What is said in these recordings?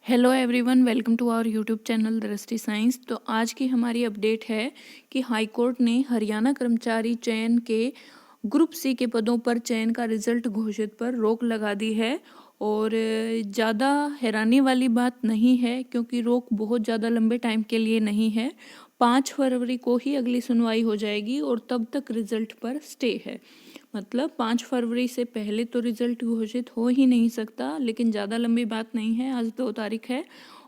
Hello everyone, welcome to our YouTube channel Drishti science. तो आज की हमारी अपडेट है कि हाई कोर्ट ने हरियाणा कर्मचारी चयन के ग्रुप सी के पदों पर चयन का रिजल्ट घोषित पर रोक लगा दी है। और ज़्यादा हैरानी वाली बात नहीं है, क्योंकि रोक बहुत ज़्यादा लंबे टाइम के लिए नहीं है। 5 फरवरी को ही अगली सुनवाई हो जाएगी और तब तक रिजल्ट पर स्टे है। मतलब 5 फरवरी से पहले तो रिजल्ट घोषित हो ही नहीं सकता, लेकिन ज़्यादा लंबी बात नहीं है। आज 2 तारीख है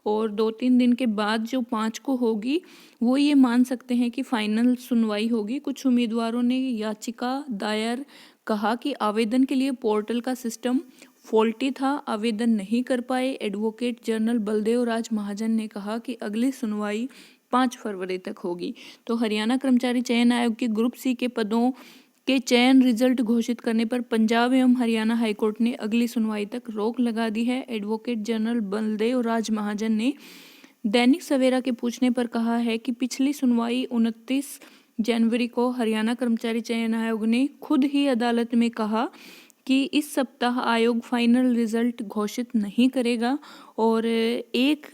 और 2-3 दिन के बाद जो 5 को होगी वो ये मान सकते हैं कि फाइनल सुनवाई होगी। कुछ उम्मीदवारों ने याचिका दायर कहा कि आवेदन के लिए पोर्टल का सिस्टम फॉल्टी था, आवेदन नहीं कर पाए। एडवोकेट जनरल बलदेव राज महाजन ने कहा कि अगली सुनवाई 5 फरवरी तक होगी। तो हरियाणा कर्मचारी चयन आयोग के ग्रुप सी के पदों के चयन रिजल्ट घोषित करने पर पंजाब एवं हरियाणा हाईकोर्ट ने अगली सुनवाई तक रोक लगा दी है। एडवोकेट जनरल बलदेव राज महाजन ने दैनिक सवेरा के पूछने पर कहा है कि पिछली सुनवाई 29 जनवरी को हरियाणा कर्मचारी चयन आयोग ने खुद ही अदालत में कहा कि इस सप्ताह आयोग फाइनल रिजल्ट घोषित नहीं करेगा और 1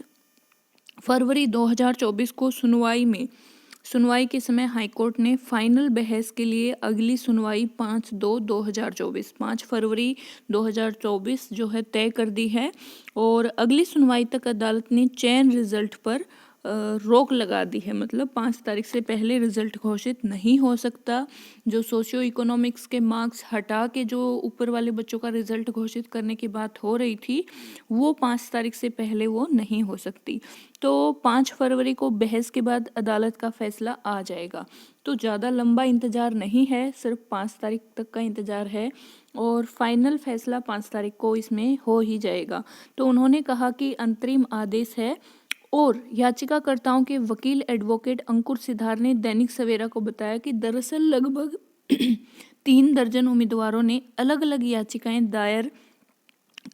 फरवरी 2024 को सुनवाई के समय हाईकोर्ट ने फाइनल बहस के लिए अगली सुनवाई 5 फरवरी 2024 जो है तय कर दी है। और अगली सुनवाई तक अदालत ने चयन रिजल्ट पर रोक लगा दी है। मतलब 5 तारीख से पहले रिजल्ट घोषित नहीं हो सकता। जो सोशियो इकोनॉमिक्स के मार्क्स हटा के जो ऊपर वाले बच्चों का रिजल्ट घोषित करने की बात हो रही थी, वो 5 तारीख से पहले वो नहीं हो सकती। तो 5 फरवरी को बहस के बाद अदालत का फैसला आ जाएगा। तो ज़्यादा लंबा इंतज़ार नहीं है, सिर्फ 5 तारीख तक का इंतज़ार है और फाइनल फैसला 5 तारीख को इसमें हो ही जाएगा। तो उन्होंने कहा कि अंतरिम आदेश है। और याचिकाकर्ताओं के वकील एडवोकेट अंकुर सिद्धार ने दैनिक सवेरा को बताया कि दरअसल लगभग 3 दर्जन उम्मीदवारों ने अलग अलग याचिकाएं दायर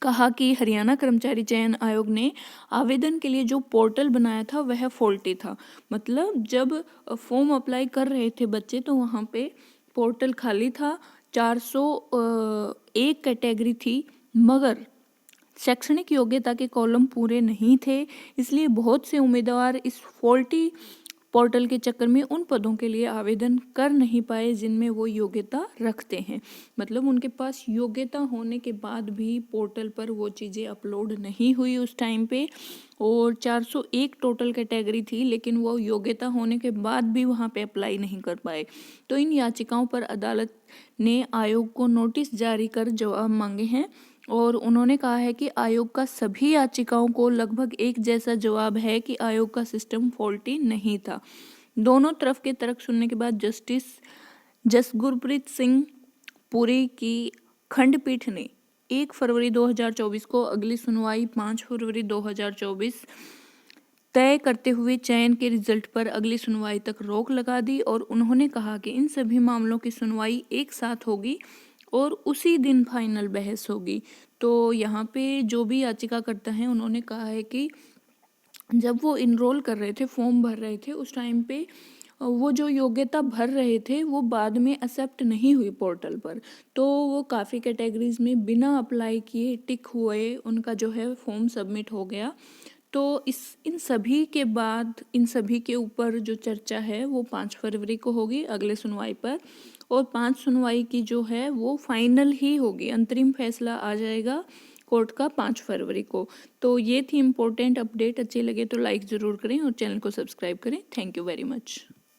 कहा कि हरियाणा कर्मचारी चयन आयोग ने आवेदन के लिए जो पोर्टल बनाया था वह फॉल्टी था। मतलब जब फॉर्म अप्लाई कर रहे थे बच्चे तो वहाँ पे पोर्टल खाली था। 401 कैटेगरी थी, मगर शैक्षणिक योग्यता के कॉलम पूरे नहीं थे। इसलिए बहुत से उम्मीदवार इस फॉल्टी पोर्टल के चक्कर में उन पदों के लिए आवेदन कर नहीं पाए जिनमें वो योग्यता रखते हैं। मतलब उनके पास योग्यता होने के बाद भी पोर्टल पर वो चीज़ें अपलोड नहीं हुई उस टाइम पे। और 401 टोटल कैटेगरी थी, लेकिन वो योग्यता होने के बाद भी वहाँ पे अप्लाई नहीं कर पाए। तो इन याचिकाओं पर अदालत ने आयोग को नोटिस जारी कर जवाब मांगे हैं। और उन्होंने कहा है कि आयोग का सभी याचिकाओं को लगभग एक जैसा जवाब है कि आयोग का सिस्टम फॉल्टी नहीं था। दोनों तरफ के तर्क सुनने के बाद जस गुरप्रीत सिंह पुरी की खंडपीठ ने 1 फरवरी 2024 को अगली सुनवाई 5 फरवरी 2024 तय करते हुए चयन के रिजल्ट पर अगली सुनवाई तक रोक लगा दी। और उन्होंने कहा कि इन सभी मामलों की सुनवाई एक साथ होगी और उसी दिन फाइनल बहस होगी। तो यहाँ पे जो भी याचिकाकर्ता हैं उन्होंने कहा है कि जब वो इनरोल कर रहे थे, फॉर्म भर रहे थे, उस टाइम पे वो जो योग्यता भर रहे थे वो बाद में एक्सेप्ट नहीं हुई पोर्टल पर। तो वो काफ़ी कैटेगरीज में बिना अप्लाई किए टिक हुए, उनका जो है फॉर्म सबमिट हो गया। तो इन सभी के बाद इन सभी के ऊपर जो चर्चा है वो 5 फरवरी को होगी अगले सुनवाई पर। और 5 सुनवाई की जो है वो फाइनल ही होगी, अंतरिम फैसला आ जाएगा कोर्ट का 5 फरवरी को। तो ये थी इम्पोर्टेंट अपडेट। अच्छी लगे तो लाइक ज़रूर करें और चैनल को सब्सक्राइब करें। Thank you very much.